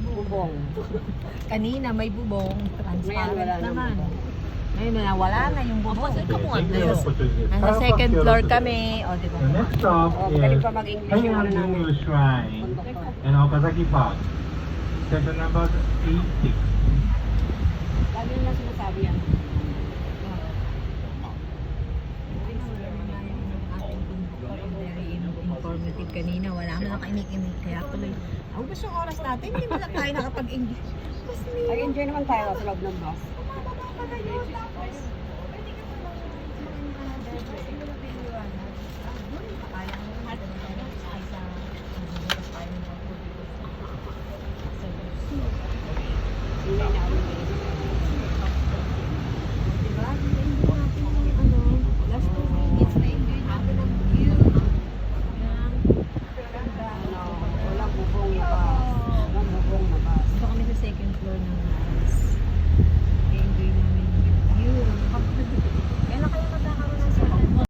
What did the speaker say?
bubong. Kanina may bubong, Ngayon, transparent wala na naman. bubong. Ngayon wala na yung bubong. Nasa Nasa second floor kami. O, di ba? The next stop Oh, magaling is pa mag-English yung ano namin. Hayabusa Shrine Bundok pa. in Okazaki Park. Station number 86. Lagi na sinasabi yan. Informative kanina, wala mo lang kainig-inig. Kaya tuloy, ubos yung oras natin, hindi mo lang tayo nakapag-English. Nag-enjoy naman tayo sa loob ng bus. Hindi na ako Last 2 minutes na enjoy natin ang view. walang bubong na bus. Walang bubong na bus. Dito kami sa second floor